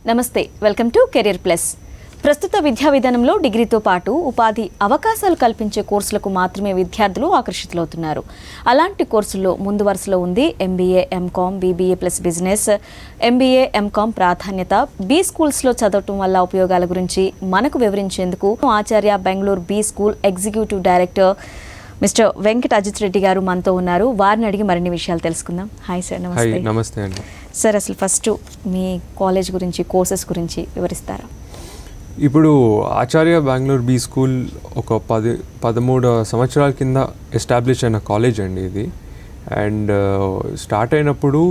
నమస్తే, welcome to career plus. ప్రస్తుత విద్యా విధానంలో డిగ్రీతో పాటు ఉపాధి అవకాశాలు కల్పించే కోర్సులకు మాత్రమే విద్యార్థులు ఆకర్షితులవుతున్నారు. అలాంటి కోర్సుల్లో ముందు వరుసలో ఉంది MBA, MCom, BBA plus business. MBA, MCom ప్రాధాన్యత బీ స్కూల్స్లో చదవటం వల్ల ఉపయోగాల గురించి మనకు వివరించేందుకు Acharya Bengaluru B school executive director mister Venkata Ajith Reddy గారు మనతో ఉన్నారు. వారిని అడిగి మరిన్ని విషయాలు తెలుసుకుందాం. Hi sir. నమస్తే. నమస్తే అండి. సార్, అసలు ఫస్ట్ మీ కాలేజ్ గురించి, కోర్సెస్ గురించి వివరిస్తారా? ఇప్పుడు ఆచార్య బెంగళూరు బీ స్కూల్ ఒక 13 సంవత్సరాల కింద ఎస్టాబ్లిష్ అయిన కాలేజ్ అండి ఇది. అండ్ స్టార్ట్ అయినప్పుడు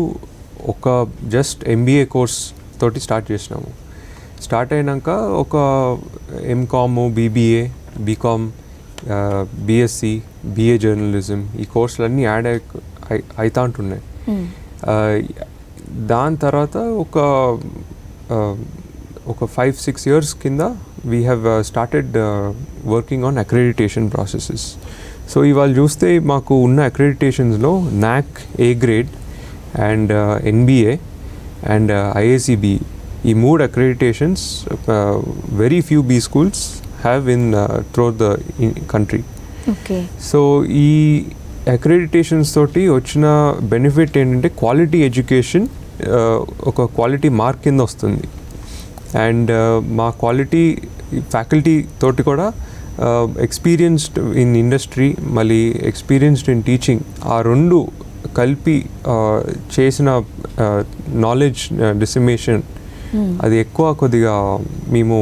ఒక జస్ట్ ఎంబీఏ కోర్స్ తోటి స్టార్ట్ చేసినాము. స్టార్ట్ అయినాక ఒక MCom, BBA, BCom, BSc, BA journalism, ఈ కోర్సులన్నీ యాడ్ అవుతా ఉంటున్నాయి. దాని తర్వాత ఒక 5-6 years కింద we have started working on accreditation processes. So ఇవాళ చూస్తే మాకు ఉన్న అక్రెడిటేషన్స్లో NAAC A grade and NBA and IACB, ఈ 3 accreditations very few B schools have in throughout the country. So ఈ అక్రెడిటేషన్స్ తోటి వచ్చిన బెనిఫిట్ ఏంటంటే క్వాలిటీ ఎడ్యుకేషన్ ఒక క్వాలిటీ మార్క్ కింద వస్తుంది. అండ్ మా క్వాలిటీ ఫ్యాకల్టీ తోటి కూడా ఎక్స్పీరియన్స్డ్ ఇన్ ఇండస్ట్రీ, మళ్ళీ ఎక్స్పీరియన్స్డ్ ఇన్ టీచింగ్, ఆ రెండు కలిపి చేసిన నాలెడ్జ్ డిసిమేషన్ అది ఎక్కువ కొద్దిగా మేము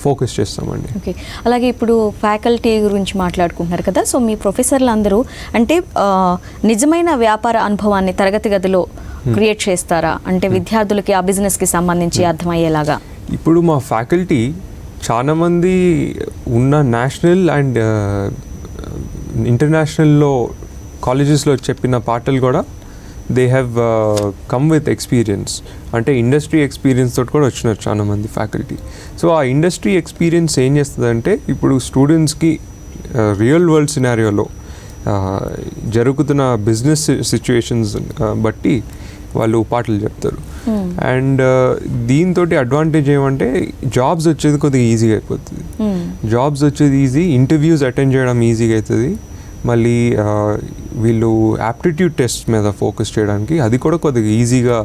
ఫోకస్ చేస్తామండి. ఓకే, అలాగే ఇప్పుడు ఫ్యాకల్టీ గురించి మాట్లాడుకుంటున్నారు కదా. సో మీ ప్రొఫెసర్లు అందరూ అంటే నిజమైన వ్యాపార అనుభవాన్ని తరగతి గదిలో క్రియేట్ చేస్తారా? అంటే విద్యార్థులకి ఆ బిజినెస్కి సంబంధించి అర్థమయ్యేలాగా. ఇప్పుడు మా ఫ్యాకల్టీ చాలామంది ఉన్న నేషనల్ అండ్ ఇంటర్నేషనల్లో కాలేజెస్లో చెప్పిన పాటలు కూడా they have come with experience, అంటే ఇండస్ట్రీ ఎక్స్పీరియన్స్ తోటి కూడా వచ్చినారు చాలామంది ఫ్యాకల్టీ. సో ఆ ఇండస్ట్రీ ఎక్స్పీరియన్స్ ఏం చేస్తుందంటే ఇప్పుడు స్టూడెంట్స్కి రియల్ వరల్డ్ సినారియోలో జరుగుతున్న బిజినెస్ సిచ్యువేషన్స్ బట్టి వాళ్ళు పాటలు చెప్తారు. అండ్ దీంతో అడ్వాంటేజ్ ఏమంటే జాబ్స్ వచ్చేది కొద్దిగా ఈజీగా అయిపోతుంది. జాబ్స్ వచ్చేది ఈజీ, ఇంటర్వ్యూస్ అటెండ్ చేయడం ఈజీగా అవుతుంది. మళ్ళీ వీళ్ళు యాప్టిట్యూడ్ టెస్ట్ మీద ఫోకస్ చేయడానికి అది కూడా కొద్దిగా ఈజీగా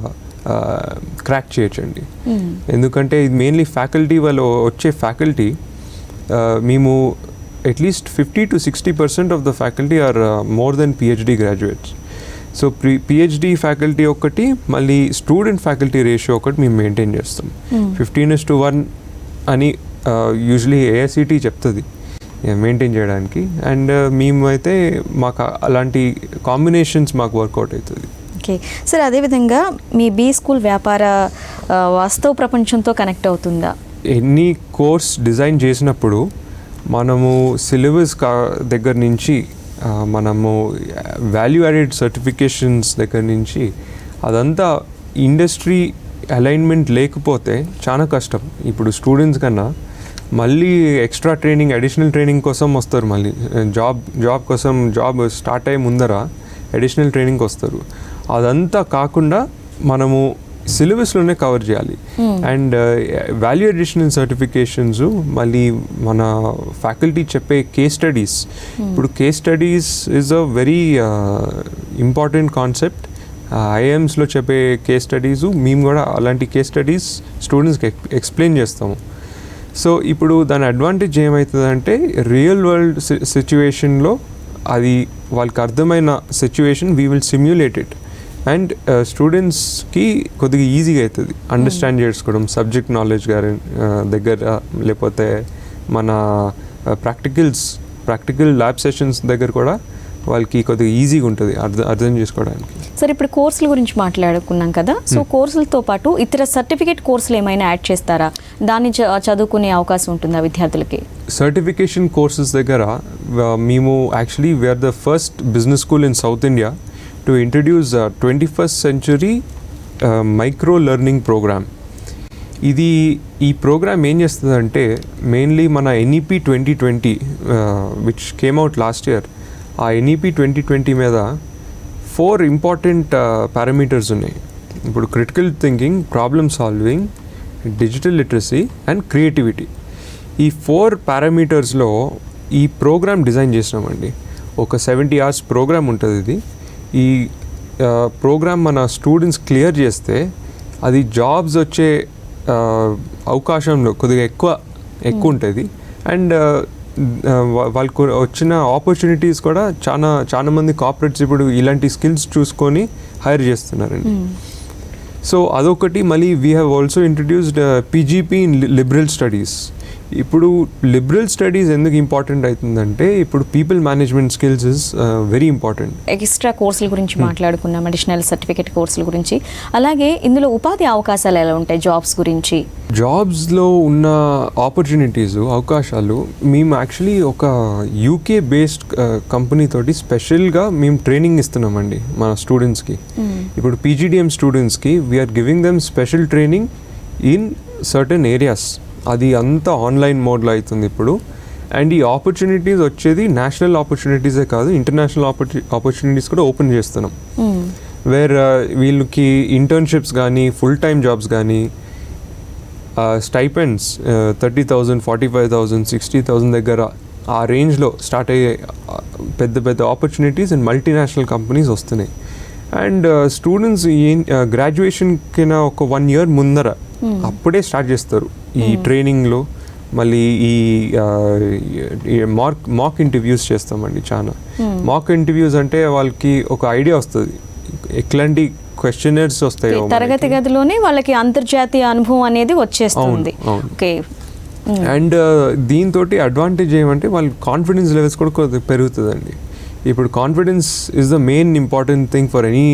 క్రాక్ చేయొచ్చండి. ఎందుకంటే ఇది మెయిన్లీ ఫ్యాకల్టీ వాళ్ళు వచ్చే ఫ్యాకల్టీ మేము at least 50-60% of the faculty are more than PhD graduates. So PhD faculty ఒకటి, మళ్ళీ స్టూడెంట్ ఫ్యాకల్టీ రేషియో ఒకటి మేము మెయింటైన్ చేస్తాం. 15:1 అని యూజువలీ ఏఐసిటి చెప్తుంది మెయింటైన్ చేయడానికి. అండ్ మేమైతే మాకు అలాంటి కాంబినేషన్స్ మాకు వర్కౌట్ అవుతుంది. ఓకే సార్, అదేవిధంగా మీ బీ స్కూల్ వ్యాపార వాస్తవ ప్రపంచంతో కనెక్ట్ అవుతుందా? ఎన్ని కోర్స్ డిజైన్ చేసినప్పుడు మనము సిలబస్ దగ్గర నుంచి మనము వాల్యూ యాడెడ్ సర్టిఫికేషన్స్ దగ్గర నుంచి అదంతా ఇండస్ట్రీ అలైన్మెంట్ లేకపోతే చాలా కష్టం. ఇప్పుడు స్టూడెంట్స్ కన్నా మళ్ళీ ఎక్స్ట్రా ట్రైనింగ్, అడిషనల్ ట్రైనింగ్ కోసం వస్తారు. మళ్ళీ జాబ్ కోసం, జాబ్ స్టార్ట్ అయ్యే ముందర అడిషనల్ ట్రైనింగ్కి వస్తారు. అదంతా కాకుండా మనము సిలబస్లోనే కవర్ చేయాలి. అండ్ వాల్యూ అడిషనల్ సర్టిఫికేషన్స్, మళ్ళీ మన ఫ్యాకల్టీ చెప్పే కేస్ స్టడీస్. ఇప్పుడు case studies is a very important concept. ఐఎమ్స్లో చెప్పే కేస్ స్టడీస్ మేము కూడా అలాంటి కేస్ స్టడీస్ స్టూడెంట్స్కి ఎక్స్ప్లెయిన్ చేస్తాము. సో ఇప్పుడు దాని అడ్వాంటేజ్ ఏమవుతుందంటే రియల్ వరల్డ్ సిచ్యువేషన్లో అది వాళ్ళకి అర్థమైన situation we will simulate it. And స్టూడెంట్స్కి కొద్దిగా ఈజీగా అవుతుంది అండర్స్టాండ్ చేసుకోవడం, సబ్జెక్ట్ నాలెడ్జ్ గారి దగ్గర, లేకపోతే మన ప్రాక్టికల్ ల్యాబ్ సెషన్స్ దగ్గర కూడా వాళ్ళకి కొద్దిగా ఈజీగా ఉంటుంది అర్థం చేసుకోవడానికి. సార్, ఇప్పుడు కోర్సుల గురించి మాట్లాడుకున్నాం కదా. సో కోర్సులతో పాటు ఇతర సర్టిఫికేట్ కోర్సులు ఏమైనా యాడ్ చేస్తారా? దాన్ని చదువుకునే అవకాశం ఉంటుందా విద్యార్థులకి? సర్టిఫికేషన్ కోర్సెస్ దగ్గర మేము actually we're the first business school in South India to introduce a 21st century micro learning program. ఈ ప్రోగ్రామ్ ఏం చేస్తుందంటే మెయిన్లీ మన NEP 2020 which came out last year, ఆ NEP 2020 మీద 4 ఇంపార్టెంట్ పారామీటర్స్ ఉన్నాయి. ఇప్పుడు critical thinking, problem solving, digital literacy and creativity. ఈ 4 పారామీటర్స్లో ఈ ప్రోగ్రామ్ డిజైన్ చేసినామండి. ఒక 70 hours ప్రోగ్రామ్ ఉంటుంది ఇది. ఈ ప్రోగ్రామ్ మన స్టూడెంట్స్ క్లియర్ చేస్తే అది జాబ్స్ వచ్చే అవకాశంలో కొద్దిగా ఎక్కువ ఉంటుంది. అండ్ వాళ్ళకు వచ్చిన ఆపర్చునిటీస్ కూడా చాలా మంది కార్పొరేట్స్ ఇప్పుడు ఇలాంటి స్కిల్స్ చూసుకొని హైర్ చేస్తున్నారండి. సో అదొకటి. మళ్ళీ we have also introduced PGP in liberal studies. ఇప్పుడు లిబరల్ స్టడీస్ ఎందుకు ఇంపార్టెంట్ అవుతుందంటే ఇప్పుడు people management skills is very important. Extra కోర్సుల గురించి మాట్లాడుకున్నాం, అడిషనల్ సర్టిఫికేట్ కోర్సుల గురించి. అలాగే ఇందులో ఉపాధి అవకాశాలు ఎలా ఉంటాయి జాబ్స్ గురించి? జాబ్స్లో ఉన్న అవకాశాలు మేము యాక్చువల్లీ ఒక యూకే బేస్డ్ కంపెనీ తోటి స్పెషల్గా మేము ట్రైనింగ్ ఇస్తున్నామండి మన స్టూడెంట్స్కి. ఇప్పుడు పీజీడిఎం స్టూడెంట్స్కి we're giving them special training in certain areas. అది అంతా ఆన్లైన్ మోడ్లో అవుతుంది ఇప్పుడు. అండ్ ఈ ఆపర్చునిటీస్ వచ్చేది నేషనల్ ఆపర్చునిటీసే కాదు, ఇంటర్నేషనల్ ఆపర్చునిటీస్ కూడా ఓపెన్ చేస్తున్నాం. వేర్ వీళ్ళకి ఇంటర్న్షిప్స్ కానీ ఫుల్ టైమ్ జాబ్స్ కానీ స్టైపెండ్స్ 30,000, 45,000, 60,000 దగ్గర ఆ రేంజ్లో స్టార్ట్ అయ్యే పెద్ద ఆపర్చునిటీస్ అండ్ మల్టీనేషనల్ కంపెనీస్ వస్తున్నాయి. అండ్ స్టూడెంట్స్ గ్రాడ్యుయేషన్ కింద ఒక 1 year ముందర అప్పుడే స్టార్ట్ చేస్తారు ఈ ట్రైనింగ్లో. మళ్ళీ ఈ మాక్ ఇంటర్వ్యూస్ చేస్తామండి. చాలా మాక్ ఇంటర్వ్యూస్ అంటే వాళ్ళకి ఒక ఐడియా వస్తుంది ఎట్లాంటి క్వశ్చనర్స్ వస్తాయో. తరగతి గదిలోనే వాళ్ళకి అంతర్జాతీయ అనుభవం అనేది వచ్చేస్తుంది. ఓకే. అండ్ దీంతో అడ్వాంటేజ్ ఏమంటే వాళ్ళ కాన్ఫిడెన్స్ లెవెల్స్ కూడా కొద్దిగా పెరుగుతుందండి. ఇప్పుడు confidence is the main important thing for any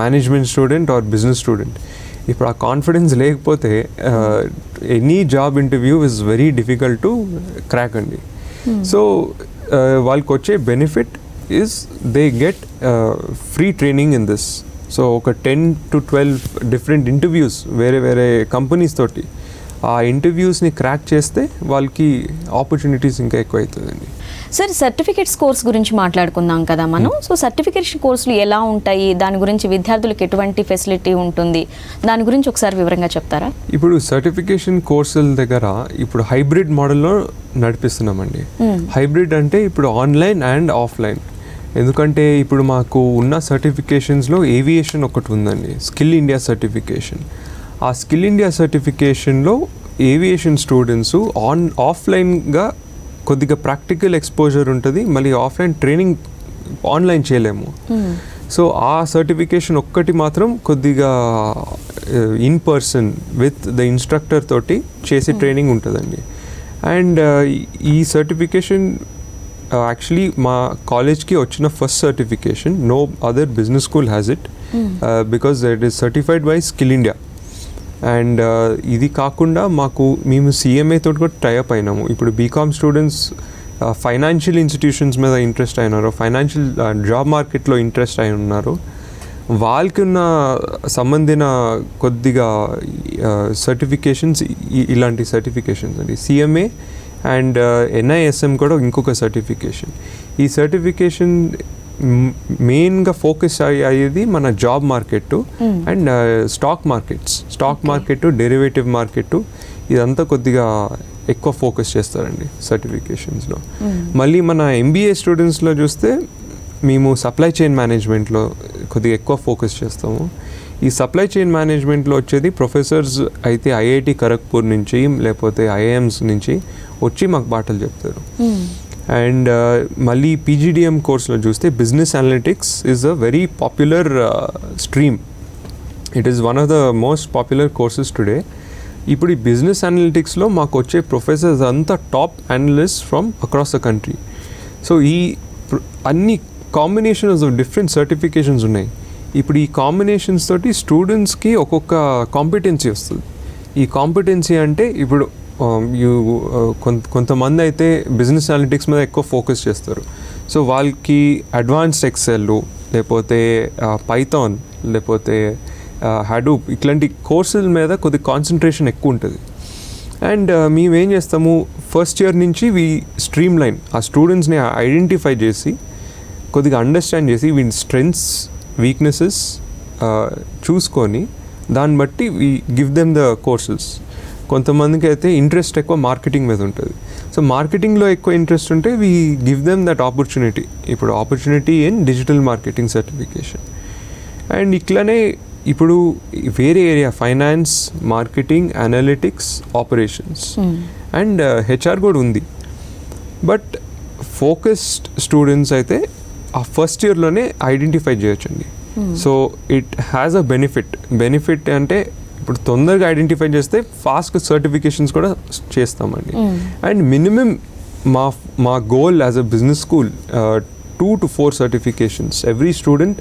management student or business student. ఇప్పుడు ఆ కాన్ఫిడెన్స్ లేకపోతే any job interview is very difficult to crack అండి. సో వాళ్ళకి వచ్చే benefit is they get free training in this. So ఒక 10 to 12 different interviews వేరే companies తోటి ఆ ఇంటర్వ్యూస్ని క్రాక్ చేస్తే వాళ్ళకి ఆపర్చునిటీస్ ఇంకా ఎక్కువ అవుతుందండి. సార్, సర్టిఫికేట్స్ కోర్స్ గురించి మాట్లాడుకుందాం కదా మనం. సో సర్టిఫికేషన్ కోర్సులు ఎలా ఉంటాయి, దాని గురించి విద్యార్థులకు ఎటువంటి ఫెసిలిటీ ఉంటుంది, దాని గురించి ఒకసారి వివరంగా చెప్తారా? ఇప్పుడు సర్టిఫికేషన్ కోర్సుల దగ్గర ఇప్పుడు హైబ్రిడ్ మోడల్లో నడిపిస్తున్నామండి. హైబ్రిడ్ అంటే ఇప్పుడు ఆన్లైన్ అండ్ ఆఫ్లైన్. ఎందుకంటే ఇప్పుడు మాకు ఉన్న సర్టిఫికేషన్స్లో ఏవియేషన్ ఒకటి ఉందండి, స్కిల్ ఇండియా సర్టిఫికేషన్. ఆ స్కిల్ ఇండియా సర్టిఫికేషన్లో ఏవియేషన్ స్టూడెంట్స్ ఆఫ్లైన్గా కొద్దిగా ప్రాక్టికల్ ఎక్స్పోజర్ ఉంటుంది. మళ్ళీ ఆఫ్లైన్ ట్రైనింగ్ ఆన్లైన్ చేయలేము. సో ఆ సర్టిఫికేషన్ ఒక్కటి మాత్రం కొద్దిగా in person with the instructor తోటి చేసే ట్రైనింగ్ ఉంటుందండి. అండ్ ఈ సర్టిఫికేషన్ యాక్చువల్లీ మా కాలేజ్కి వచ్చిన first certification. No other business school has it because it is certified by Skill India. And ఇది కాకుండా మేము సిఎంఏ తోటి కూడా టైఅప్ అయినాము. ఇప్పుడు బీకామ్ స్టూడెంట్స్ ఫైనాన్షియల్ ఇన్స్టిట్యూషన్స్ మీద ఇంట్రెస్ట్ అయినారు, ఫైనాన్షియల్ జాబ్ మార్కెట్లో ఇంట్రెస్ట్ అయి ఉన్నారు, వాళ్ళకి ఉన్న సంబంధించిన కొద్దిగా సర్టిఫికేషన్స్ ఇలాంటి సర్టిఫికేషన్స్ అండి. సిఎంఏ అండ్ ఎన్ఐఎస్ఎం కూడా ఇంకొక సర్టిఫికేషన్. ఈ సర్టిఫికేషన్ మెయిన్గా ఫోకస్ అయ్యేది మన job market and stock market, derivative market, ఇదంతా కొద్దిగా ఎక్కువ ఫోకస్ చేస్తారండి సర్టిఫికేషన్స్లో. మళ్ళీ మన ఎంబీఏ స్టూడెంట్స్లో చూస్తే మేము సప్లై చైన్ మేనేజ్మెంట్లో కొద్దిగా ఎక్కువ ఫోకస్ చేస్తాము. ఈ సప్లై చైన్ మేనేజ్మెంట్లో వచ్చేది ప్రొఫెసర్స్ అయితే ఐఐటి ఖరగ్పూర్ నుంచి లేకపోతే ఐఐఎమ్స్ నుంచి వచ్చి మాకు బాటలు చెప్తారు. అండ్ మళ్ళీ పీజీడిఎం కోర్స్లో చూస్తే business analytics is a very popular stream. It is one of the most popular courses today. ఇప్పుడు ఈ బిజినెస్ అనలిటిక్స్లో మాకు వచ్చే ప్రొఫెసర్స్ అంతా top analyst from across the country. So ఈ అన్ని కాంబినేషన్స్ ఆఫ్ డిఫరెంట్ సర్టిఫికేషన్స్ ఉన్నాయి. ఇప్పుడు ఈ కాంబినేషన్స్ తోటి స్టూడెంట్స్కి ఒక్కొక్క కాంపిటెన్సీ వస్తుంది. ఈ కాంపిటెన్సీ అంటే ఇప్పుడు కొంతమంది అయితే బిజినెస్ అనలిటిక్స్ మీద ఎక్కువ ఫోకస్ చేస్తారు. సో వాళ్ళకి అడ్వాన్స్డ్ ఎక్సెల్ లేకపోతే పైథాన్ లేకపోతే హడూప్ ఇట్లాంటి కోర్సుల మీద కొద్ది కాన్సన్ట్రేషన్ ఎక్కువ ఉంటుంది. అండ్ మేమేం చేస్తాము, ఫస్ట్ ఇయర్ నుంచి స్ట్రీమ్ లైన్ ఆ స్టూడెంట్స్ని ఐడెంటిఫై చేసి కొద్దిగా అండర్స్టాండ్ చేసి వీళ్ళ స్ట్రెంగ్త్స్ వీక్నెసెస్ చూసుకొని దాన్ని బట్టి we give them the courses. కొంతమందికి అయితే ఇంట్రెస్ట్ ఎక్కువ మార్కెటింగ్ మీద ఉంటుంది. సో మార్కెటింగ్లో ఎక్కువ ఇంట్రెస్ట్ ఉంటే we give them that opportunity. ఇప్పుడు opportunity in digital marketing certification. And ఇట్లానే ఇప్పుడు వేరే area finance, marketing, analytics, operations and HR కూడా ఉంది. బట్ ఫోకస్డ్ స్టూడెంట్స్ అయితే ఆ ఫస్ట్ ఇయర్లోనే ఐడెంటిఫై చేయొచ్చండి. So it has a benefit అంటే ఇప్పుడు తొందరగా ఐడెంటిఫై చేస్తే ఫాస్ట్గా సర్టిఫికేషన్స్ కూడా చేస్తామండి. అండ్ మినిమం మా goal as a business school 2 to 4 certifications. Every student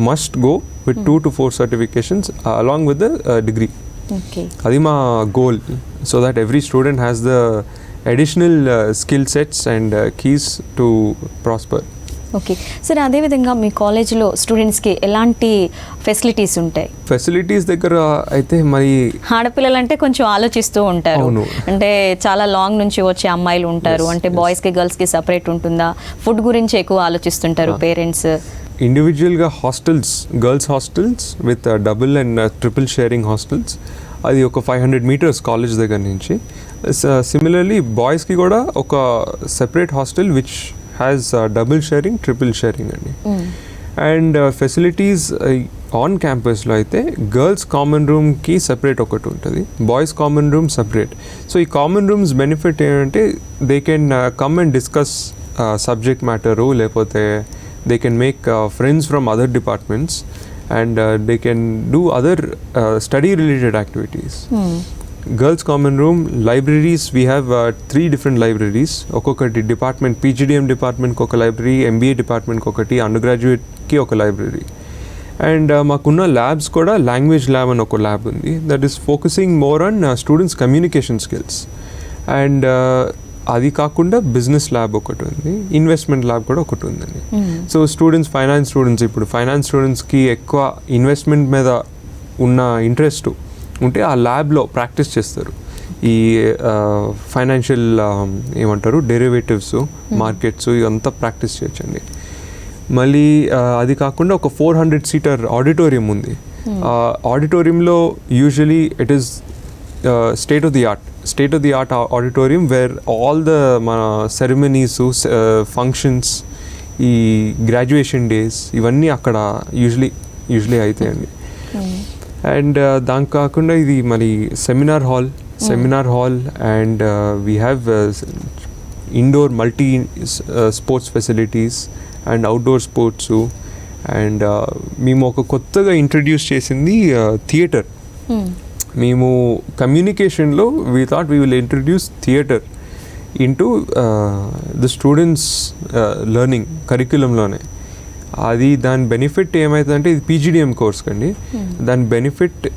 must go with 2 to 4 certifications along with the degree. Okay. Adi ma goal, so that every student has the additional skill sets and keys to prosper. Okay సరే, అదేవిధంగా మీ కాలేజ్లో స్టూడెంట్స్కి ఎలాంటి facilities ఉంటాయి? Facilities దగ్గర అయితే మరి ఆడపిల్లలు అంటే కొంచెం ఆలోచిస్తూ ఉంటారు. అంటే చాలా లాంగ్ నుంచి వచ్చే అమ్మాయిలు ఉంటారు. అంటే బాయ్స్కి గర్ల్స్కి సపరేట్ ఉంటుందా? ఫుడ్ గురించి ఎక్కువ ఆలోచిస్తుంటారు పేరెంట్స్. ఇండివిజువల్గా hostels, girls hostels with double and triple sharing hostels, అది ఒక 500 meters కాలేజ్ దగ్గర నుంచి. సిమిలర్లీ బాయ్స్కి కూడా ఒక separate hostel which has double sharing, triple sharing అండి. అండ్ ఫెసిలిటీస్ ఆన్ క్యాంపస్లో అయితే గర్ల్స్ కామన్ రూమ్కి సెపరేట్ ఒకటి ఉంటుంది, boys common room separate. So ఈ కామన్ రూమ్స్ బెనిఫిట్ ఏంటంటే they can come and discuss subject matter, లేకపోతే they can make friends from other departments and they can do other study related activities. Girls common room, libraries, we have 3 different libraries. Okokati department, PGDM department koka library, MBA department kokati, undergraduate ki oka library. And makunna labs kuda language lab and oka lab undi that is focusing more on students communication skills. And అది కాకుండా business lab ఒకటి ఉంది, investment lab కూడా ఒకటి ఉందండి. So students, finance students, ఇప్పుడు finance స్టూడెంట్స్కి ఎక్కువ ఇన్వెస్ట్మెంట్ మీద ఉన్న ఇంట్రెస్ట్ ఉంటే ఆ ల్యాబ్లో ప్రాక్టీస్ చేస్తారు. ఈ ఫైనాన్షియల్ ఏమంటారు డెరివేటివ్స్, మార్కెట్స్, ఇవంతా ప్రాక్టీస్ చేయొచ్చండి. మళ్ళీ అది కాకుండా ఒక 400-seater ఆడిటోరియం ఉంది. ఆడిటోరియంలో usually it is state of the art auditorium where all the ceremonies, functions, ఈ గ్రాడ్యుయేషన్ డేస్ ఇవన్నీ అక్కడ యూజువలీ అవుతాయండి. అండ్ దాని కాకుండా ఇది మరి seminar hall and we have indoor multi sports facilities and outdoor sports. And మేము ఒక కొత్తగా ఇంట్రడ్యూస్ చేసింది థియేటర్. మేము కమ్యూనికేషన్లో we thought we will introduce theatre into the students learning కరిక్యులంలోనే. అది దాని బెనిఫిట్ ఏమవుతుందంటే, ఇది PGDM కోర్స్ కండి. దాని బెనిఫిట్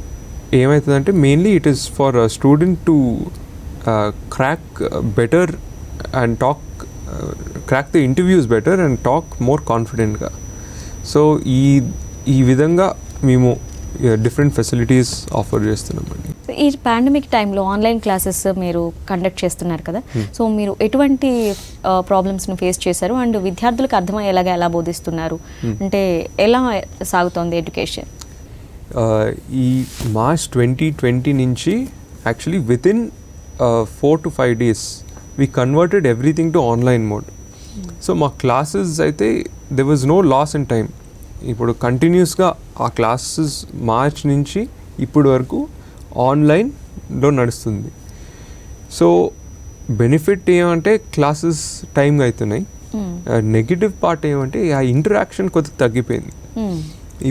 ఏమవుతుందంటే mainly it is for student to crack better and crack the interviews better and talk more కాన్ఫిడెంట్గా. సో ఈ విధంగా మేము డిఫరెంట్ ఫెసిలిటీస్ ఆఫర్ చేస్తున్నామండి. ఈ పాండమిక్ టైంలో ఆన్లైన్ క్లాసెస్ మీరు కండక్ట్ చేస్తున్నారు కదా, సో మీరు ఎటువంటి ప్రాబ్లమ్స్ను ఫేస్ చేశారు అండ్ విద్యార్థులకు అర్థమయ్యేలాగా ఎలా బోధిస్తున్నారు? అంటే ఎలా సాగుతోంది ఎడ్యుకేషన్? ఈ మార్చ్ 2020 నుంచి actually within 4 to 5 days we converted everything to online mode. So మా క్లాసెస్ అయితే there was no loss in time. ఇప్పుడు కంటిన్యూస్గా ఆ క్లాసెస్ మార్చ్ నుంచి ఇప్పటి వరకు ఆన్లైన్లో నడుస్తుంది. సో బెనిఫిట్ ఏమంటే క్లాసెస్ టైంగా అవుతున్నాయి. నెగిటివ్ పార్ట్ ఏమంటే ఆ ఇంటరాక్షన్ కొద్దిగా తగ్గిపోయింది.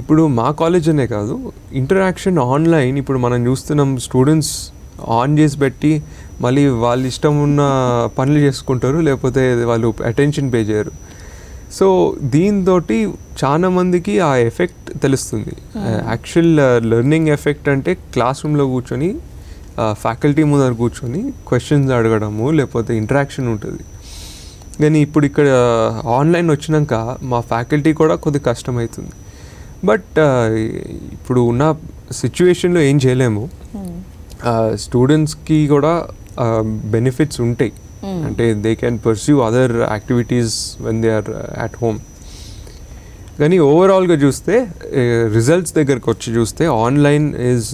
ఇప్పుడు మా కాలేజ్ అనే కాదు, ఇంటరాక్షన్ ఆన్లైన్ ఇప్పుడు మనం చూస్తున్నాం. స్టూడెంట్స్ ఆన్ చేసి పెట్టి మళ్ళీ వాళ్ళు ఇష్టం ఉన్న పనులు చేసుకుంటారు, లేకపోతే వాళ్ళు అటెన్షన్ పే చేయరు. సో దీంతో చాలా మందికి ఆ ఎఫెక్ట్ తెలుస్తుంది. యాక్చువల్ లెర్నింగ్ ఎఫెక్ట్ అంటే క్లాస్ రూమ్లో కూర్చొని ఫ్యాకల్టీ ముందర కూర్చొని క్వశ్చన్స్ అడగడము, లేకపోతే ఇంటరాక్షన్ ఉంటుంది. కానీ ఇప్పుడు ఇక్కడ ఆన్లైన్ వచ్చినాక మా ఫ్యాకల్టీ కూడా కొద్దిగా కష్టమవుతుంది. బట్ ఇప్పుడు ఉన్న సిచ్యువేషన్లో ఏం చేయలేము. స్టూడెంట్స్కి కూడా బెనిఫిట్స్ ఉంటాయి. అంటే they can pursue other activities when they are at home. కానీ ఓవరాల్గా చూస్తే రిజల్ట్స్ దగ్గరకు వచ్చి చూస్తే online is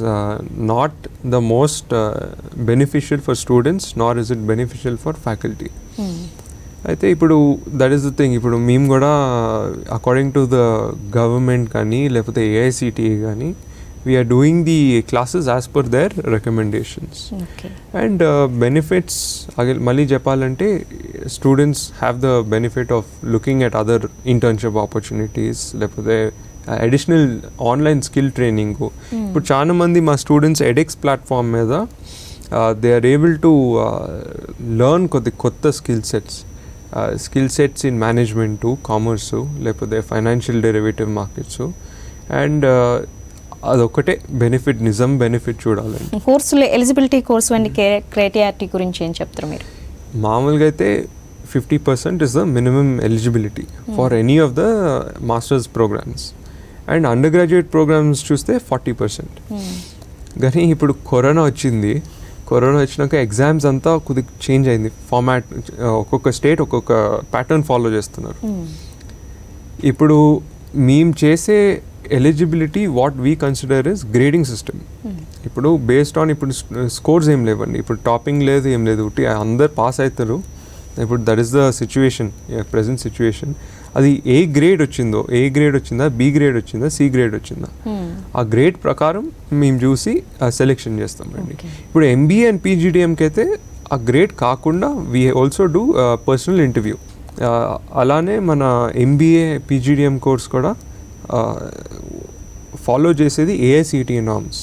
not the most beneficial for students nor is it beneficial for faculty. అయితే ఇప్పుడు దట్ ఈస్ ద థింగ్, ఇప్పుడు మేము కూడా అకార్డింగ్ టు ద గవర్నమెంట్ కానీ లేకపోతే ఏఐసిటిఈ కానీ we are doing the classes as per their recommendations. And benefits మళ్ళీ చెప్పాలంటే students have the benefit of looking at other internship opportunities లేకపోతే అడిషనల్ ఆన్లైన్ స్కిల్ ట్రైనింగ్. ఇప్పుడు చాలా మంది మా స్టూడెంట్స్ ఎడెక్స్ ప్లాట్ఫామ్ మీద they are able to learn కొత్త skill sets in management, commerce లేకపోతే ఫైనాన్షియల్ డెరివేటివ్ మార్కెట్స్. అండ్ అదొక్కటే benefit, నిజం బెనిఫిట్ చూడాలండి. కోర్సులో ఎలిజిబిలిటీ కోర్సు అండ్ క్రైటీరియాటీ గురించి ఏం చెప్తారు మీరు? మామూలుగా అయితే 50% is the minimum eligibility for any of the masters programmes. And undergraduate programmes చూస్తే 40%. కానీ ఇప్పుడు కరోనా వచ్చినాక ఎగ్జామ్స్ అంతా కొద్దిగా చేంజ్ అయింది ఫార్మాట్. ఒక్కొక్క స్టేట్ ఒక్కొక్క ప్యాటర్న్ ఫాలో చేస్తున్నారు. ఇప్పుడు మేము చేసే eligibility what we consider is grading system. ఇప్పుడు బేస్డ్ ఆన్ ఇప్పుడు స్కోర్స్ ఏం లేవండి, ఇప్పుడు టాపింగ్ లేదు ఏం లేదు, అందరు పాస్ అవుతారు. ఇప్పుడు that is the situation, present situation. అది ఏ గ్రేడ్ వచ్చిందా, బి గ్రేడ్ వచ్చిందా, సి గ్రేడ్ వచ్చిందా, ఆ గ్రేడ్ ప్రకారం మేము చూసి సెలెక్షన్ చేస్తామండి. ఇప్పుడు ఎంబీఏ అండ్ పీజీడిఎంకి అయితే ఆ గ్రేడ్ కాకుండా we also do personal interview. అలానే మన ఎంబీఏ పీజీడిఎం కోర్స్ కూడా ఫాలో చేసేది AICTE norms.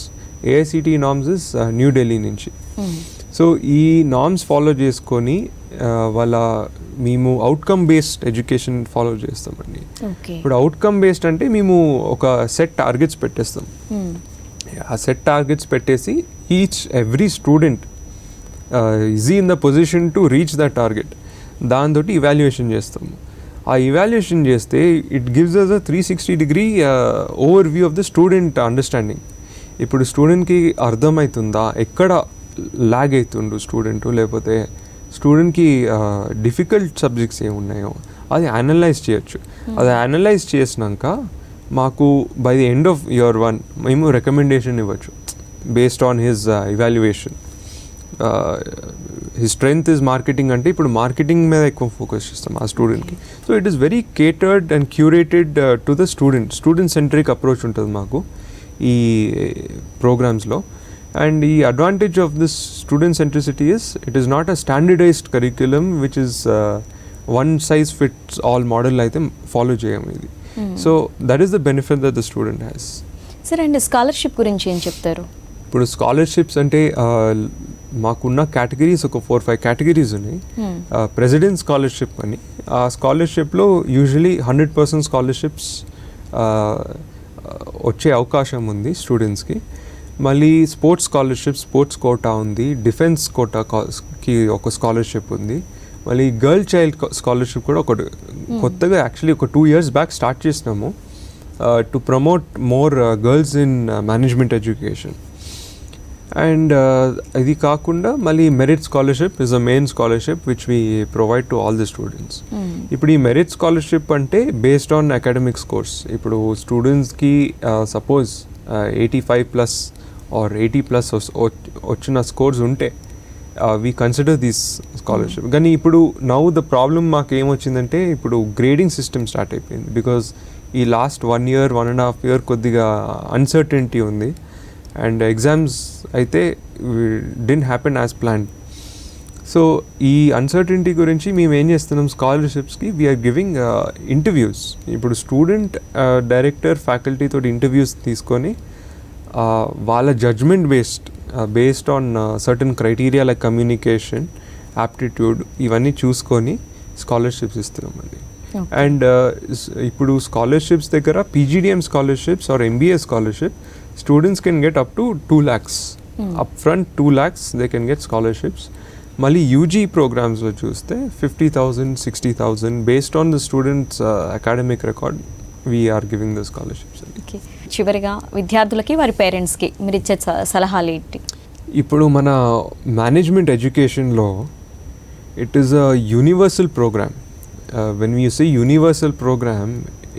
AICTE norms is New Delhi నుంచి. సో ఈ నామ్స్ ఫాలో చేసుకొని మేము అవుట్కమ్ బేస్డ్ ఎడ్యుకేషన్ ఫాలో చేస్తామండి. ఇప్పుడు అవుట్కమ్ బేస్డ్ అంటే మేము ఒక సెట్ టార్గెట్స్ పెట్టేస్తాం. ఆ సెట్ టార్గెట్స్ పెట్టేసి every student is in the position to reach the target. దాంతో ఇవాల్యుయేషన్ చేస్తాము. ఆ ఇవాల్యుయేషన్ చేస్తే it gives us a 360-degree overview of the student understanding. ఇప్పుడు స్టూడెంట్కి అర్థమవుతుందా, ఎక్కడ ల్యాగ్ అవుతుండు స్టూడెంట్, లేకపోతే స్టూడెంట్కి డిఫికల్ట్ సబ్జెక్ట్స్ ఏమున్నాయో అది అనలైజ్ చేయొచ్చు. అది అనలైజ్ చేసినాక మాకు by the end of year 1 మేము రికమెండేషన్ ఇవ్వచ్చు based on his evaluation. His strength is marketing అంటే ఇప్పుడు మార్కెటింగ్ మీద ఎక్కువ ఫోకస్ చేస్తాం ఆ స్టూడెంట్కి. So it is very catered and curated to the student centric approach ఉంటుంది మాకు ఈ ప్రోగ్రామ్స్లో. అండ్ ఈ advantage of this student centricity is it is not a standardised curriculum which is one size fits all model అయితే follow చేయము ఇది. So that is the benefit that the student has. సరే అండి, స్కాలర్షిప్ గురించి ఏం చెప్తారు? ఇప్పుడు స్కాలర్షిప్స్ అంటే మాకున్న కేటగిరీస్ ఒక 4-5 కేటగిరీస్ ఉన్నాయి. ప్రెసిడెంట్ స్కాలర్షిప్ అని, ఆ స్కాలర్షిప్లో యూజువలీ 100% స్కాలర్షిప్స్ వచ్చే అవకాశం ఉంది స్టూడెంట్స్కి. మళ్ళీ స్పోర్ట్స్ స్పోర్ట్స్ కోటా ఉంది, డిఫెన్స్ కోటాకి ఒక స్కాలర్షిప్ ఉంది. మళ్ళీ గర్ల్ చైల్డ్ స్కాలర్షిప్ కూడా ఒకటి కొత్తగా యాక్చువల్లీ ఒక 2 years బ్యాక్ స్టార్ట్ చేసినాము to promote more girls in management education. And ఇది కాకుండా మళ్ళీ merit scholarship is a main scholarship which we provide to all the students. ఇప్పుడు ఈ మెరిట్ స్కాలర్షిప్ అంటే బేస్డ్ ఆన్ అకాడమిక్ స్కోర్స్. ఇప్పుడు స్టూడెంట్స్కి సపోజ్ 85+ ఆర్ 80+ వచ్చిన స్కోర్స్ ఉంటే వీ కన్సిడర్ దిస్ స్కాలర్షిప్. కానీ ఇప్పుడు నౌ ద ప్రాబ్లమ్ మాకు ఏమొచ్చిందంటే ఇప్పుడు గ్రేడింగ్ సిస్టమ్ స్టార్ట్ అయిపోయింది. బికాజ్ ఈ లాస్ట్ 1 year 1.5 year కొద్దిగా అన్సర్టెనిటీ ఉంది. అండ్ ఎగ్జామ్స్ అయితే didn't happen as planned. So ఈ అన్సర్టెనిటీ గురించి మేము ఏం చేస్తున్నాం, స్కాలర్షిప్స్కి వీఆర్ గివింగ్ ఇంటర్వ్యూస్. ఇప్పుడు స్టూడెంట్ డైరెక్టర్ ఫ్యాకల్టీతో ఇంటర్వ్యూస్ తీసుకొని వాళ్ళ judgement based on certain criteria like communication, aptitude ఇవన్నీ చూసుకొని స్కాలర్షిప్స్ ఇస్తున్నామండి. అండ్ ఇప్పుడు స్కాలర్షిప్స్ దగ్గర PGDM scholarships or MBA scholarship students can get up to 2 lakhs. Upfront 2 lakhs they can get scholarships. మళ్ళీ UG ప్రోగ్రామ్స్లో చూస్తే 50,000, 60,000 based on the students academic record we're giving the scholarships. Okay, చివరిగా విద్యార్థులకి వారి పేరెంట్స్కి మీరు ఇచ్చే సలహాలు ఏంటి? ఇప్పుడు మన మేనేజ్మెంట్ ఎడ్యుకేషన్లో it is a universal programme. When you say universal programme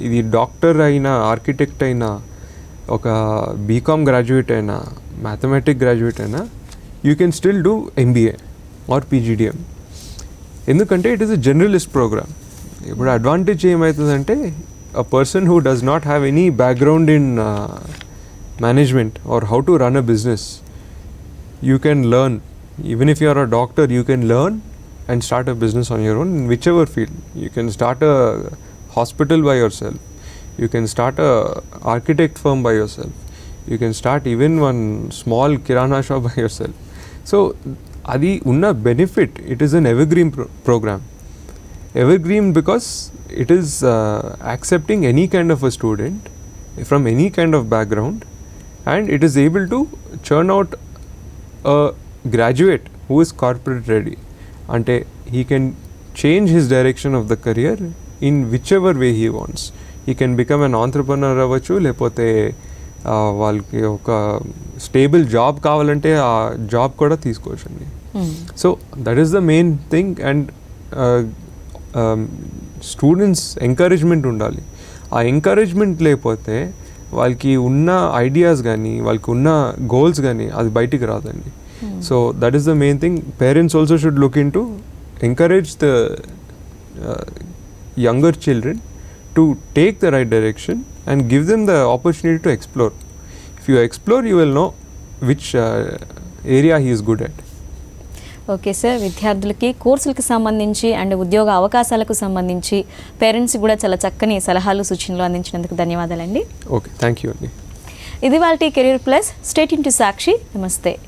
ఇది డాక్టర్ అయినా, ఆర్కిటెక్ట్ అయినా, ఒక బీకామ్ గ్రాడ్యుయేట్ అయినా, మ్యాథమెటిక్ గ్రాడ్యుయేట్ అయినా, you can still do MBA or PGDM. ఎందుకంటే it is a generalist programme. ఇప్పుడు అడ్వాంటేజ్ ఏమవుతుందంటే a person who does not have any background in management or how to run a business, you can learn. Even if you are a doctor, you can learn and start a business on your own in whichever field. You can start a hospital by yourself. You can start a architect firm by yourself. You can start even one small kirana shop by yourself. So adi unna benefit, it is an evergreen program. Evergreen because it is accepting any kind of a student from any kind of background, and it is able to churn out a graduate who is corporate ready. Ante he can change his direction of the career in whichever way he wants. He can become an entrepreneur avvachu, lepote వాళ్ళకి ఒక stable job కావాలంటే ఆ job కూడా తీసుకోవచ్చండి. So that is the main thing. And students encouragement ఉండాలి. ఆ encouragement లేకపోతే వాళ్ళకి ఉన్న ఐడియాస్ కానీ, వాళ్ళకి ఉన్న గోల్స్ కానీ అది బయటికి రాదండి. So that is the main thing. Parents also should look in to encourage the younger children to take the right direction and give them the opportunity to explore. If you explore, you will know which area he is good at. Okay sir, విద్యార్థులకి కోర్సులకు సంబంధించి and ఉద్యోగ అవకాశాలకు సంబంధించి parents కూడా చాలా చక్కని సలహాలు, సూచనలు అందించినందుకు ధన్యవాదాలండి. ఓకే, థ్యాంక్ యూ అండి. ఇది వాళ్ళ కెరీర్ ప్లస్. స్టేట్ ఇంటూ సాక్షి. నమస్తే.